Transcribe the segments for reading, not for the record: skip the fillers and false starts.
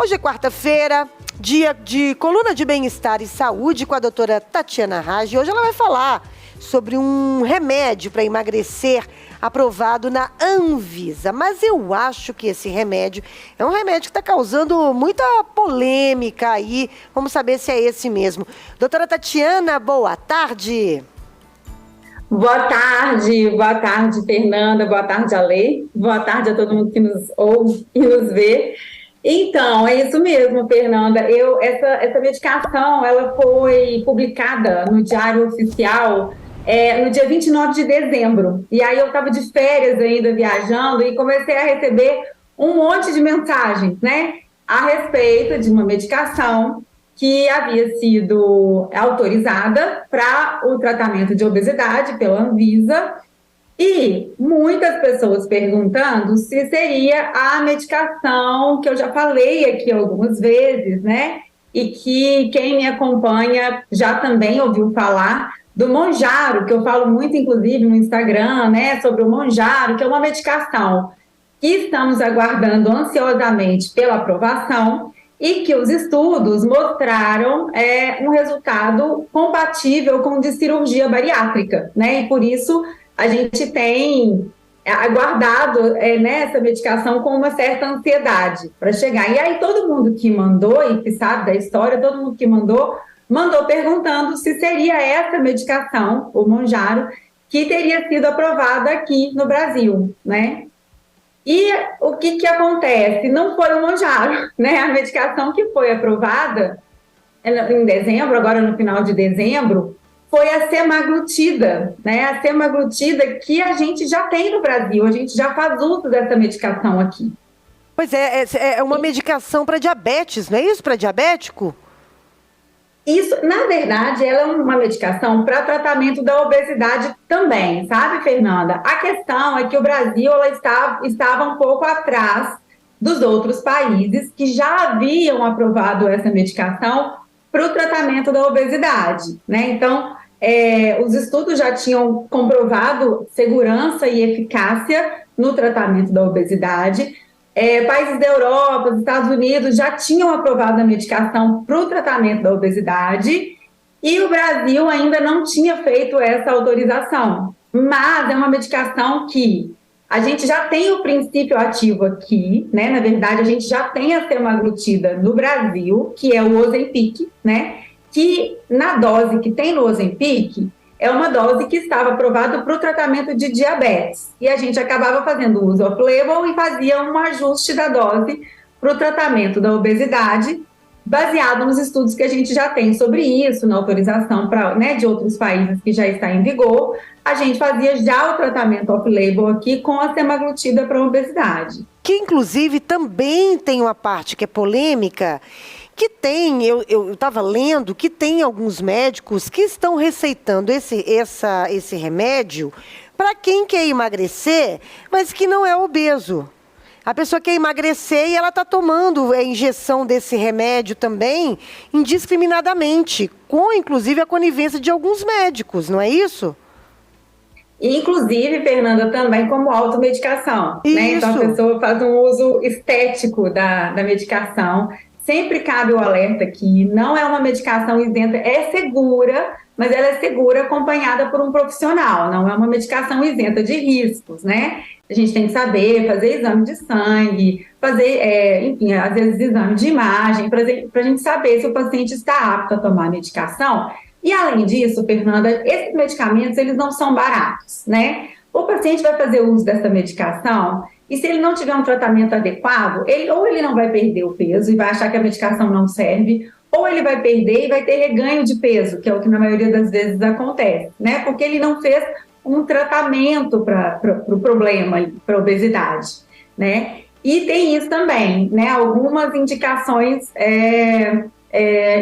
Hoje é quarta-feira, dia de coluna de bem-estar e saúde com a doutora Tatiana Raj. Hoje ela vai falar sobre um remédio para emagrecer aprovado na Anvisa. Mas eu acho que esse remédio é um remédio que está causando muita polêmica aí. Vamos saber se é esse mesmo. Doutora Tatiana, boa tarde. Boa tarde, Fernanda, boa tarde, Alê, boa tarde a todo mundo que nos ouve e nos vê. Então, é isso mesmo, Fernanda, essa medicação, ela foi publicada no Diário Oficial no dia 29 de dezembro, e aí eu estava de férias ainda, viajando, e comecei a receber um monte de mensagens, né, a respeito de uma medicação que havia sido autorizada para o tratamento de obesidade pela Anvisa, e muitas pessoas perguntando se seria a medicação que eu já falei aqui algumas vezes, né? E que quem me acompanha já também ouviu falar do Mounjaro, que eu falo muito, inclusive, no Instagram, né? Sobre o Mounjaro, que é uma medicação que estamos aguardando ansiosamente pela aprovação, e que os estudos mostraram um resultado compatível com o de cirurgia bariátrica, né? E por isso a gente tem aguardado essa medicação com uma certa ansiedade para chegar. E aí todo mundo que mandou, e que sabe da história, todo mundo que mandou perguntando se seria essa medicação, o Mounjaro, que teria sido aprovada aqui no Brasil, né? E o que acontece? Não foi o Mounjaro, né? A medicação que foi aprovada em dezembro, agora no final de dezembro, foi a semaglutida, né? A semaglutida que a gente já tem no Brasil, a gente já faz uso dessa medicação aqui. Pois é uma medicação para diabetes, não é isso? Para diabético? Isso, na verdade, ela é uma medicação para tratamento da obesidade também, sabe, Fernanda? A questão é que o Brasil estava um pouco atrás dos outros países que já haviam aprovado essa medicação para o tratamento da obesidade, né? Então, os estudos já tinham comprovado segurança e eficácia no tratamento da obesidade. Países da Europa, dos Estados Unidos já tinham aprovado a medicação para o tratamento da obesidade, e o Brasil ainda não tinha feito essa autorização. Mas é uma medicação que a gente já tem o princípio ativo aqui, né? Na verdade, a gente já tem a semaglutida no Brasil, que é o Ozempic, né? Que na dose que tem no Ozempic, é uma dose que estava aprovada para o tratamento de diabetes. E a gente acabava fazendo uso off-label e fazia um ajuste da dose para o tratamento da obesidade, baseado nos estudos que a gente já tem sobre isso, na autorização de outros países que já está em vigor. A gente fazia já o tratamento off-label aqui com a semaglutida para a obesidade. Que, inclusive, também tem uma parte que é polêmica, que tem, eu estava lendo, que tem alguns médicos que estão receitando esse remédio para quem quer emagrecer, mas que não é obeso. A pessoa quer emagrecer e ela está tomando a injeção desse remédio também indiscriminadamente, inclusive a conivência de alguns médicos, não é isso? Inclusive, Fernanda, também como automedicação, né? Então a pessoa faz um uso estético da medicação. Sempre cabe o alerta que não é uma medicação isenta, é segura, mas ela é segura acompanhada por um profissional, não é uma medicação isenta de riscos, né? A gente tem que saber fazer exame de sangue, fazer, enfim, às vezes exame de imagem, para a gente saber se o paciente está apto a tomar a medicação. E além disso, Fernanda, esses medicamentos, eles não são baratos, né? O paciente vai fazer uso dessa medicação, e se ele não tiver um tratamento adequado, ou ele não vai perder o peso e vai achar que a medicação não serve, ou ele vai perder e vai ter reganho de peso, que é o que na maioria das vezes acontece, né? Porque ele não fez um tratamento para o problema, para a obesidade, né? E tem isso também, né? Algumas indicações,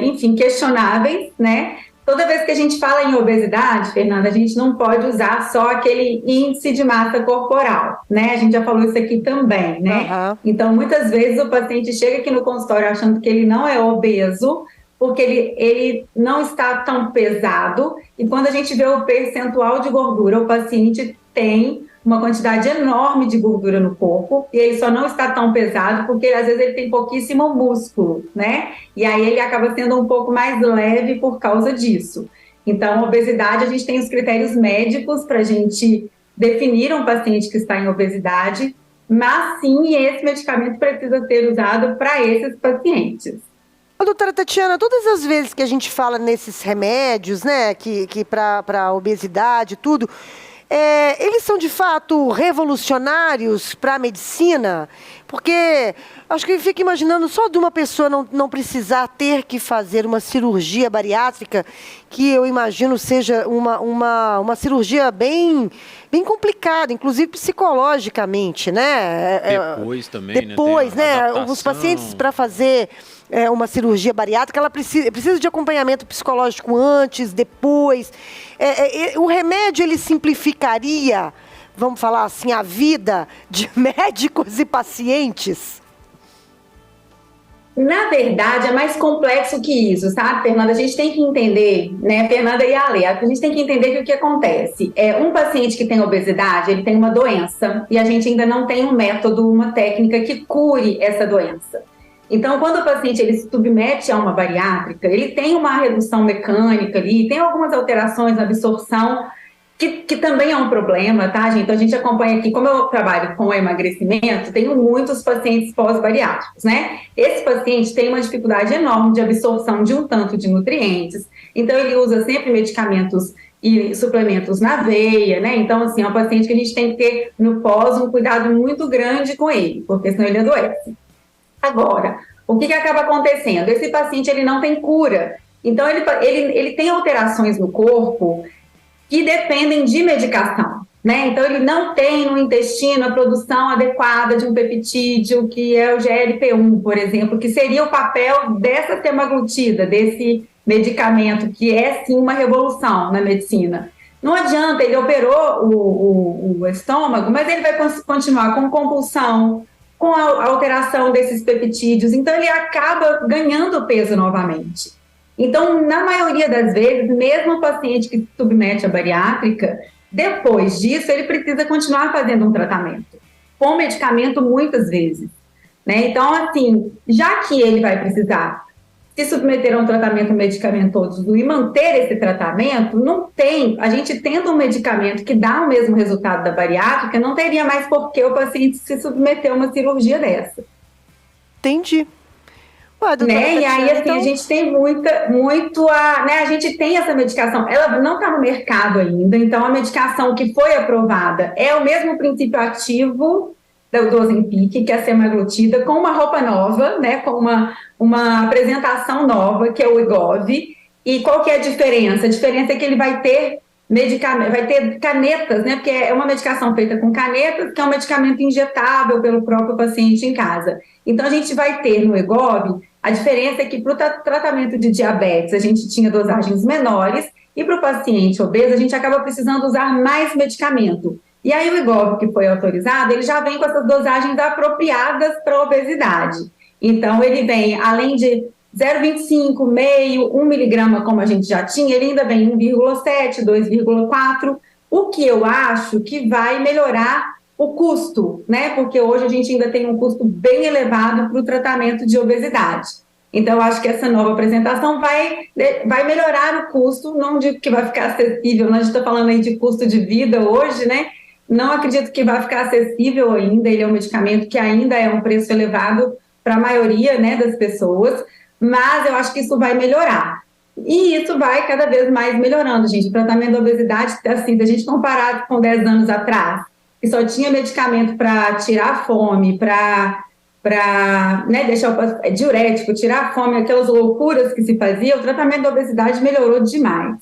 enfim, questionáveis, né? Toda vez que a gente fala em obesidade, Fernanda, a gente não pode usar só aquele índice de massa corporal, né? A gente já falou isso aqui também, né? Uhum. Então, muitas vezes o paciente chega aqui no consultório achando que ele não é obeso, porque ele não está tão pesado, e quando a gente vê o percentual de gordura, o paciente tem uma quantidade enorme de gordura no corpo, e ele só não está tão pesado porque às vezes ele tem pouquíssimo músculo, né? E aí ele acaba sendo um pouco mais leve por causa disso. Então, a obesidade, a gente tem os critérios médicos para a gente definir um paciente que está em obesidade, mas sim, esse medicamento precisa ser usado para esses pacientes. Ô, doutora Tatiana, todas as vezes que a gente fala nesses remédios, né, que para obesidade e tudo, eles são de fato revolucionários para a medicina? Porque acho que eu fico imaginando só de uma pessoa não precisar ter que fazer uma cirurgia bariátrica, que eu imagino seja uma cirurgia bem complicada, inclusive psicologicamente, né? Depois também, depois, né? Os pacientes para fazer uma cirurgia bariátrica, ela precisa de acompanhamento psicológico antes, depois. O remédio, ele simplificaria, vamos falar assim, a vida de médicos e pacientes? Na verdade, é mais complexo que isso, sabe, Fernanda? A gente tem que entender, né, Fernanda e Ale, a gente tem que entender que o que acontece um paciente que tem obesidade, ele tem uma doença e a gente ainda não tem um método, uma técnica que cure essa doença. Então, quando o paciente ele se submete a uma bariátrica, ele tem uma redução mecânica ali, tem algumas alterações na absorção, que também é um problema, tá, gente? Então, a gente acompanha aqui, como eu trabalho com emagrecimento, tenho muitos pacientes pós-bariátricos, né? Esse paciente tem uma dificuldade enorme de absorção de um tanto de nutrientes, então ele usa sempre medicamentos e suplementos na veia, né? Então, assim, é um paciente que a gente tem que ter no pós um cuidado muito grande com ele, porque senão ele adoece. Agora, o que acaba acontecendo? Esse paciente ele não tem cura, então ele tem alterações no corpo que dependem de medicação, né? Então ele não tem no intestino a produção adequada de um peptídeo, que é o GLP-1, por exemplo, que seria o papel dessa semaglutida, desse medicamento, que é sim uma revolução na medicina. Não adianta, ele operou o estômago, mas ele vai continuar com compulsão, com a alteração desses peptídeos, então ele acaba ganhando peso novamente. Então, na maioria das vezes, mesmo o paciente que se submete à bariátrica, depois disso, ele precisa continuar fazendo um tratamento, com medicamento muitas vezes, né? Então, assim, já que ele vai precisar se submeter a um tratamento medicamentoso e manter esse tratamento, não tem, a gente tendo um medicamento que dá o mesmo resultado da bariátrica, não teria mais por que o paciente se submeter a uma cirurgia dessa. Entendi. Ué, né? E aí, assim, a gente tem a gente tem essa medicação, ela não está no mercado ainda, então a medicação que foi aprovada é o mesmo princípio ativo do Ozempic, que é a semaglutida, com uma roupa nova, né? Com uma apresentação nova, que é o Wegovy. E qual que é a diferença? A diferença é que ele vai ter canetas, né? Porque é uma medicação feita com canetas, que é um medicamento injetável pelo próprio paciente em casa. Então, a gente vai ter no Wegovy, a diferença é que para o tratamento de diabetes, a gente tinha dosagens menores, e para o paciente obeso, a gente acaba precisando usar mais medicamento. E aí, o Wegovy, que foi autorizado, ele já vem com essas dosagens apropriadas para a obesidade. Então, ele vem, além de 0,25, meio, 1 miligrama, como a gente já tinha, ele ainda vem 1,7, 2,4, o que eu acho que vai melhorar o custo, né? Porque hoje a gente ainda tem um custo bem elevado para o tratamento de obesidade. Então, eu acho que essa nova apresentação vai melhorar o custo, não digo que vai ficar acessível, a gente está falando aí de custo de vida hoje, né? Não acredito que vai ficar acessível ainda, ele é um medicamento que ainda é um preço elevado para a maioria, né, das pessoas, mas eu acho que isso vai melhorar. E isso vai cada vez mais melhorando, gente. O tratamento da obesidade, assim, se a gente comparar com 10 anos atrás, que só tinha medicamento para tirar a fome, para né, deixar diurético, tirar a fome, aquelas loucuras que se fazia, o tratamento da obesidade melhorou demais.